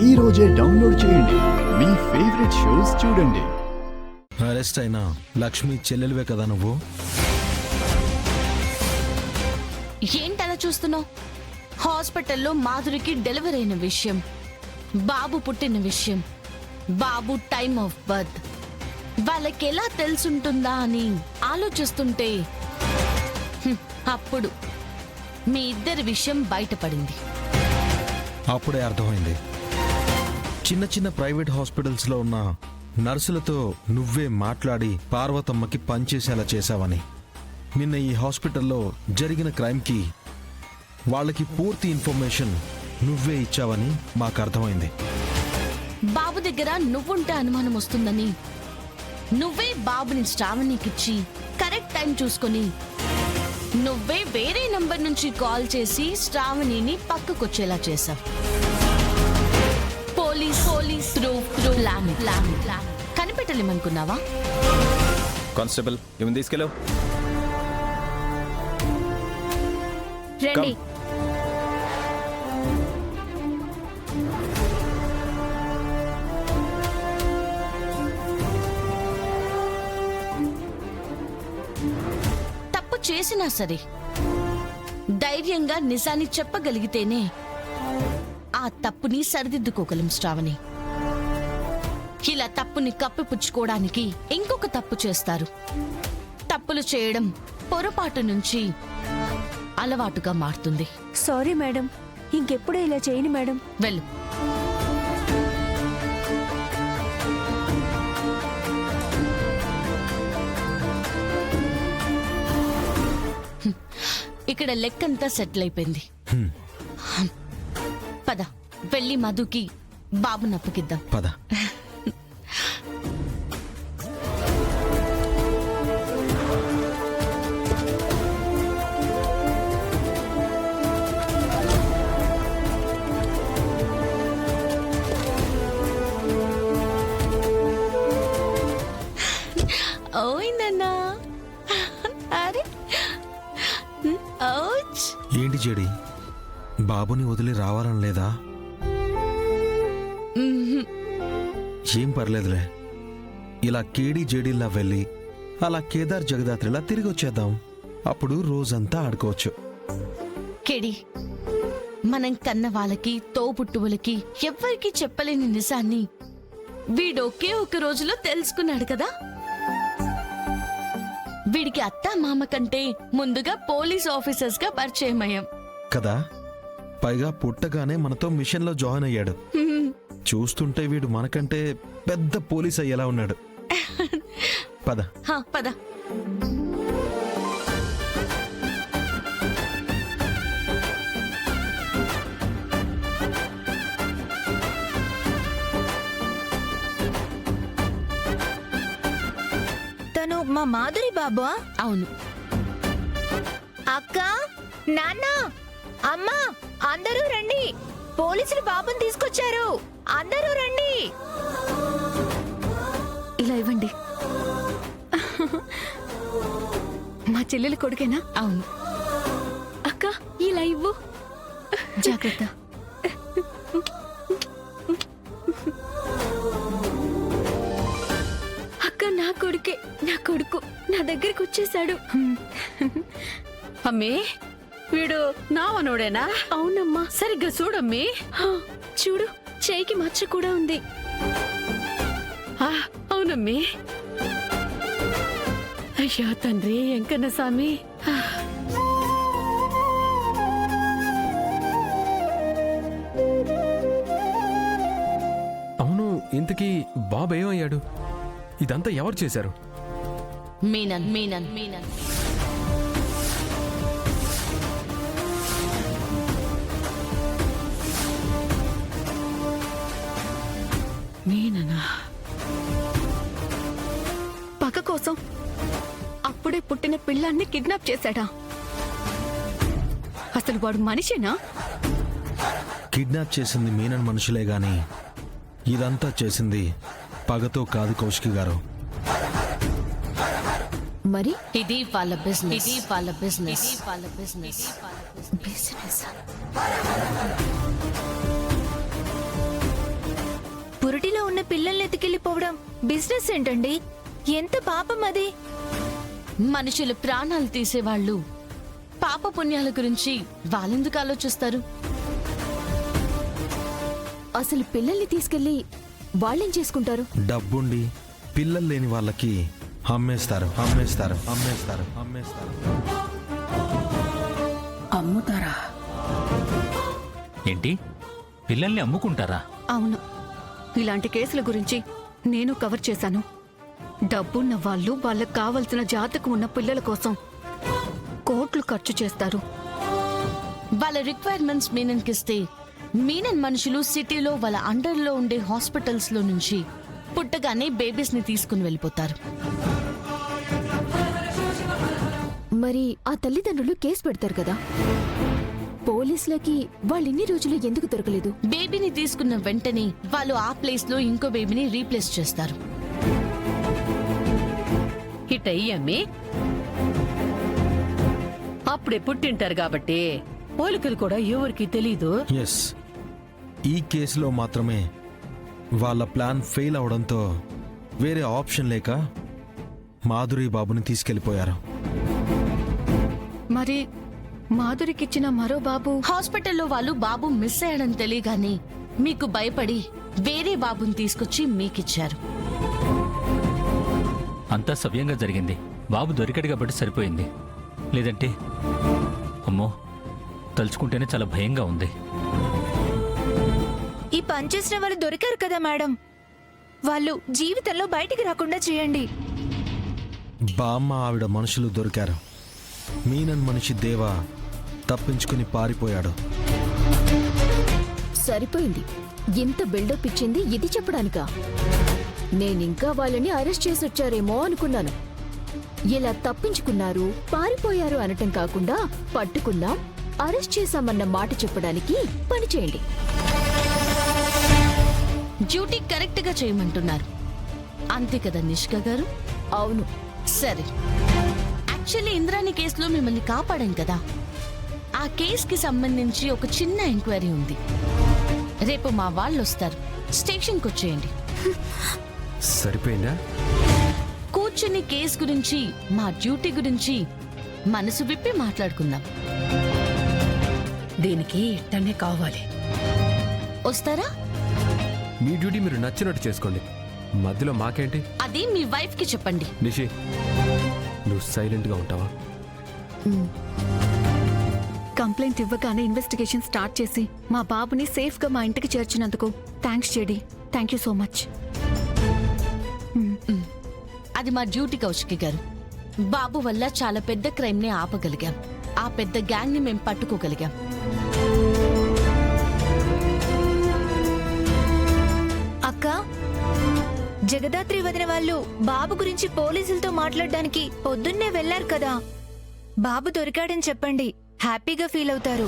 ఈ రోజే డౌన్లోడ్ చేయండి. మీ ఫేవరెట్ షోస్ చూడండి. అరెస్ట్ అయినా లక్ష్మి చెల్లెలివే కదా నువ్వు? ఏంటలా చూస్తున్నావు? హాస్పిటల్లో మాధురికి డెలివరీ అయిన విషయం, బాబు పుట్టిన విషయం, బాబు టైమ్ ఆఫ్ బర్త్ వాళ్ళకి ఎలా తెలుసుంటుందా అని ఆలోచిస్తుంటే అప్పుడు మీ ఇద్దరి విషయం బయటపడింది. అప్పుడే అర్థమైంది. చిన్న చిన్న ప్రైవేట్ హాస్పిటల్స్లో ఉన్న నర్సులతో నువ్వే మాట్లాడి పార్వతమ్మకి పనిచేసేలా చేశావని. నిన్న ఈ హాస్పిటల్లో జరిగిన క్రైమ్కి వాళ్ళకి పూర్తి ఇన్ఫర్మేషన్ నువ్వే ఇచ్చావని మాకు అర్థమైంది. బాబు దగ్గర నువ్వుంటే అనుమానం వస్తుందని నువ్వే బాబుని శ్రావణికిచ్చి కరెక్ట్ టైం చూసుకొని నువ్వే వేరే నంబర్ నుంచి కాల్ చేసి శ్రావణిని పక్కకొచ్చేలా చేశావు. పోలీస్ కనిపెట్టలేమనుకున్నావా? కానిస్టేబుల్ ఏమి తీసుకెళ్ళావు? రండి. తప్పు చేసినా సరే ధైర్యంగా నిజాన్ని చెప్పగలిగితేనే ఆ తప్పుని సరిదిద్దుకోగలం శ్రావణి. ఇలా తప్పుని కప్పిపుచ్చుకోవడానికి ఇంకొక తప్పు చేస్తారు. తప్పులు చేయడం పొరపాటు నుంచి అలవాటుగా మారుతుంది. సారీ మేడం, ఇంకెప్పుడు ఇలా చేయను మేడం. వెళ్ళు. ఇక్కడ లెక్కంతా సెటిల్ అయిపోయింది. పద వెళ్ళి మధుకి బాబు నప్పకిద్దాం. పద. ఓయిందన్నా. అరే ఏంటి జేడి, బాబుని వదిలి రావాలని లేదా? ఏం పర్లేదులే, ఇలా కేడీ జేడీలా వెళ్ళి అలా కేదార్ జగదాత్రిలా తిరిగి వచ్చేద్దాం. అప్పుడు రోజంతా ఆడుకోవచ్చు. కేడి, మనం కన్న వాళ్ళకి తోబుట్టువులకి ఎవ్వరికీ చెప్పలేని నిజాన్ని వీడొకే ఒక రోజులో తెలుసుకున్నాడు కదా. వీడికి అత్తా మామ కంటే ముందుగా పోలీస్ ఆఫీసర్స్ గా పరిచయం అయ్యాం కదా. పైగా పుట్టగానే మనతో మిషన్ లో జాయిన్ అయ్యాడు. చూస్తుంటే వీడు మనకంటే పెద్ద పోలీస్ అయ్యేలా ఉన్నాడు. పద పద. తను మా మాధురి బాబా? అవును. అక్క, నాన్న, అమ్మ, అందరూ రండి. పోలీసులు బాబుని తీసుకొచ్చారు. అందరూ రండి. ఇలా ఇవ్వండి. మా చెల్లెలు కొడుకేనా? అవును. అక్క, ఇలా ఇవ్వు. జాగ్రత్త. అక్క, నా కొడుకే. నా కొడుకు నా దగ్గరికి వచ్చేసాడు. అమ్మే, వీడు నా మనోడేనా? అవునమ్మా. సరిగ్గా చూడమ్మి. చూడు, చేయికి మచ్చ కూడా ఉంది. అవునమ్మి. అయ్యా తండ్రి ఎంకన్న స్వామి. అవును, ఇంతకీ బాబు ఏమయ్యాడు? ఇదంతా ఎవరు చేశారు? మీనన్ మీనన్ మీనన్ మీననా? పగ కోసం అప్పుడే పుట్టిన పిల్లాన్ని కిడ్నాప్ చేశాడా? అసలు వాడు మనిషేనా? కిడ్నాప్ చేసింది మీనన్ మనుషులే గాని ఇదంతా చేసింది పగతో కాదు కౌశికి గారు. మరి ఇది వాళ్ళ బిజినెస్. ఇది వాళ్ళ బిజినెస్. వాళ్ళ బిజినెస్. బిజినెస్ పిల్లల్ని ఎత్తుకెళ్ళిపోవడం బిజినెస్ ఏంటండి? ఎంత పాపం అది. మనుషుల ప్రాణాలు తీసేవాళ్ళు పాప పుణ్యాల గురించి వాళ్ళెందుకు ఆలోచిస్తారు? అసలు పిల్లల్ని తీసుకెళ్లి వాళ్ళేం చేసుకుంటారు? డబ్బుండి పిల్లలు లేని వాళ్ళకి అమ్మేస్తారు అమ్మేస్తారు అమ్మేస్తారు అమ్మేస్తారు. అమ్ముతారా? ఏంటి, పిల్లల్ని అమ్ముకుంటారా? అవును, ఇలాంటి కేసుల గురించి నేను కవర్ చేశాను. డబ్బున్న వాళ్ళు వాళ్ళకు కావలసిన జాతకం ఉన్న పిల్లల కోసం కోట్లు ఖర్చు చేస్తారు. వాళ్ళ రిక్వైర్మెంట్స్ మీనన్కిస్తే మీనన్ మనుషులు సిటీలో వాళ్ళ అండర్లో ఉండే హాస్పిటల్స్ లో నుంచి పుట్టగానే బేబీస్ ని తీసుకుని వెళ్ళిపోతారు. మరి ఆ తల్లిదండ్రులు కేసు పెడతారు కదా, పోలీసులకి వాళ్ళు ఇన్ని రోజులు ఎందుకు దొరకలేదు? బేబీని తీసుకున్న వెంటనే వాళ్ళు ఆ ప్లేస్ లో ఇంకో బేబీని రీప్లేస్ చేస్తారు. ఇటయ్యమ్మి అప్పుడే పుట్టింటారు కాబట్టి పోలికలు కూడా ఎవరికి తెలీదు. ఎస్, ఈ కేసులో మాత్రమే వాళ్ళ ప్లాన్ ఫెయిల్ అవడంతో వేరే ఆప్షన్ లేక మాధురి బాబుని తీసుకెళ్లిపోయారు. మరి మాధురికిచ్చిన మరో బాబు? హాస్పిటల్లో వాళ్ళు బాబు మిస్ అయ్యాడని తెలియగానే మీకు భయపడి వేరే బాబుని తీసుకొచ్చి మీకిచ్చారు. అంతా సవ్యంగా జరిగింది. బాబు దొరికాడు కాబట్టి సరిపోయింది. లేదంటే అమ్మో, తలుచుకుంటేనే చాలా భయంగా ఉంది. ఈ పనిచేసిన వాళ్ళు దొరికారు కదా మేడం, వాళ్ళు జీవితంలో బయటికి రాకుండా చేయండి. బామ్మ ఆవిడ మనుషులు దొరికారు. మీనన్ మనిషి దేవా తప్పించుకుని పారిపోయాడు. సరిపోయింది. ఇంత బిల్డప్ ఇచ్చింది ఇది చెప్పడానికా? నేనింకా వాళ్ళని అరెస్ట్ చేసి వచ్చారేమో అనుకున్నాను. ఇలా తప్పించుకున్నారు, పారిపోయారు అనటం కాకుండా పట్టుకున్నాం, అరెస్ట్ చేశామన్న మాట చెప్పడానికి పని చేయండి. డ్యూటీ కరెక్ట్ గా చేయమంటున్నారు అంతే కదా నిష్క గారు? అవును. సరే, యాక్చువల్లీ ఇంద్రాణి కేసులో మిమ్మల్ని కాపాడాం కదా, ఆ కేసుకి సంబంధించి ఒక చిన్న ఎంక్వైరీ ఉంది. రేపు మా వాళ్ళు వస్తారు, స్టేషన్కి వచ్చేయండి. సరిపోయిందా? కూర్చుని కేసు గురించి, మా డ్యూటీ గురించి మనసు విప్పి మాట్లాడుకుందాం. దీనికి ఇట్టనే కావాలి. వస్తారా? మీ డ్యూటీ మీరు నచ్చినట్టు చేసుకోండి, మధ్యలో మాకేంటి? అది మీ వైఫ్ కి చెప్పండి. నిషి, నువ్వు సైలెంట్గా ఉంటావా? కంప్లైంట్ ఇవ్వగానే ఇన్వెస్టిగేషన్ స్టార్ట్ చేసి మా బాబుని సేఫ్ గా మా ఇంటికి చేర్చినందుకు thanks JD. Thank you so much. అది మా డ్యూటీ కౌశికి గారు. బాబు వల్ల చాలా పెద్ద క్రైమ్ ని ఆపగలిగాం. ఆ పెద్ద గ్యాంగ్ ని మేము పట్టుకోగలిగాం. అక్క, జగదాత్రి వదిన వాళ్ళు బాబు గురించి పోలీసులతో మాట్లాడడానికి పొద్దున్నే వెళ్లారు కదా. బాబు దొరికాడని చెప్పండి, హ్యాపీగా ఫీల్ అవుతారు.